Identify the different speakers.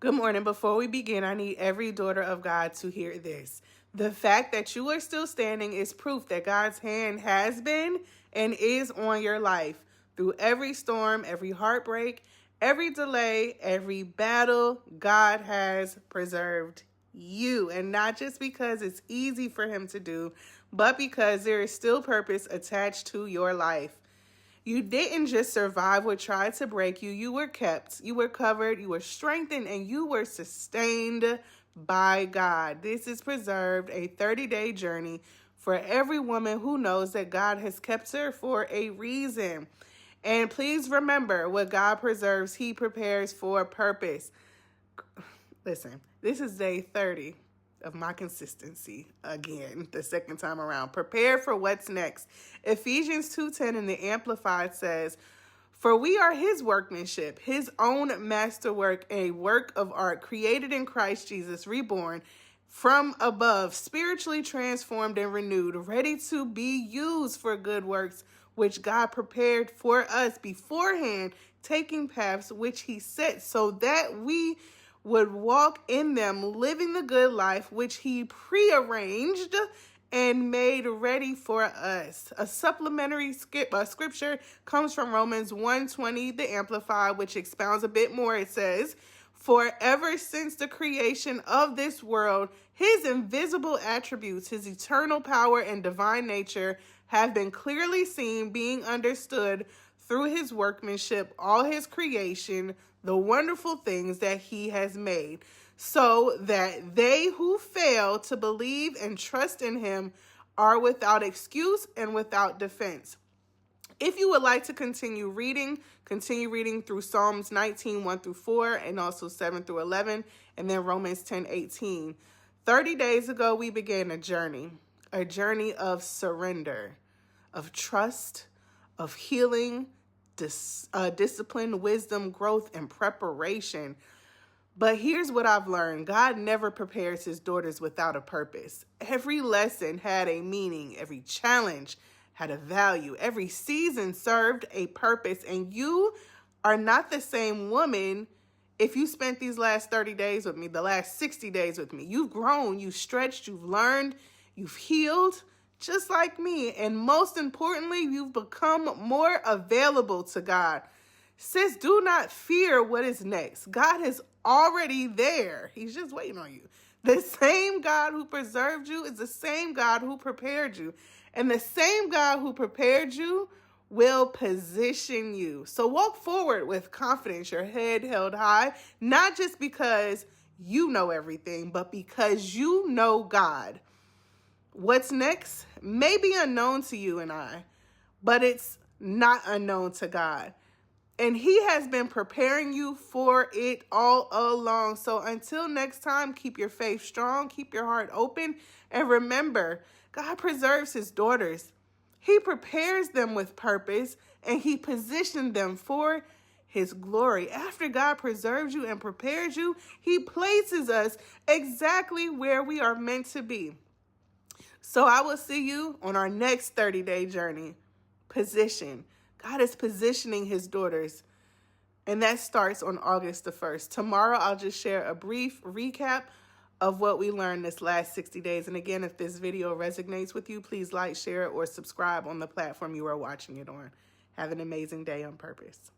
Speaker 1: Good morning. Before we begin, I need every daughter of God to hear this. The fact that you are still standing is proof that God's hand has been and is on your life. Through every storm, every heartbreak, every delay, every battle, God has preserved you. And not just because it's easy for him to do, but because there is still purpose attached to your life. You didn't just survive what tried to break you. You were kept, you were covered, you were strengthened, and you were sustained by God. This is preserved, a 30-day journey for every woman who knows that God has kept her for a reason. And please remember, what God preserves, he prepares for a purpose. Listen, this is day 30 of my consistency again, the second time around. Prepare for what's next. Ephesians 2:10 in the Amplified says, "For we are his workmanship, his own masterwork, a work of art created in Christ Jesus, reborn from above, spiritually transformed and renewed, ready to be used for good works, which God prepared for us beforehand, taking paths which he set so that we would walk in them, living the good life which he prearranged and made ready for us." A supplementary scripture comes from Romans 1:20, the Amplified, which expounds a bit more. It says, "For ever since the creation of this world, his invisible attributes, his eternal power and divine nature have been clearly seen, being understood through his workmanship, all his creation, the wonderful things that he has made, so that they who fail to believe and trust in him are without excuse and without defense." If you would like to continue reading through Psalms 19, 1 through 4, and also 7 through 11, and then Romans 10, 18. 30 days ago, we began a journey of surrender, of trust, of healing, discipline, wisdom, growth, and preparation. But here's what I've learned. God never prepares his daughters without a purpose. Every lesson had a meaning. Every challenge had a value. Every season served a purpose. And you are not the same woman if you spent these last 30 days with me, the last 60 days with me. You've grown, you've stretched, you've learned, you've healed, just like me. And most importantly, you've become more available to God. Sis, do not fear what is next. God is already there. He's just waiting on you. The same God who preserved you is the same God who prepared you. And the same God who prepared you will position you. So walk forward with confidence, your head held high, not just because you know everything, but because you know God. What's next may be unknown to you and I, but it's not unknown to God. And he has been preparing you for it all along. So until next time, keep your faith strong, keep your heart open, and remember, God preserves his daughters. He prepares them with purpose, and he positioned them for his glory. After God preserves you and prepares you, he places us exactly where we are meant to be. So I will see you on our next 30-day journey. Position. God is positioning his daughters, and that starts on August the 1st. Tomorrow, I'll just share a brief recap of what we learned this last 60 days. And again, if this video resonates with you, please like, share, or subscribe on the platform you are watching it on. Have an amazing day on purpose.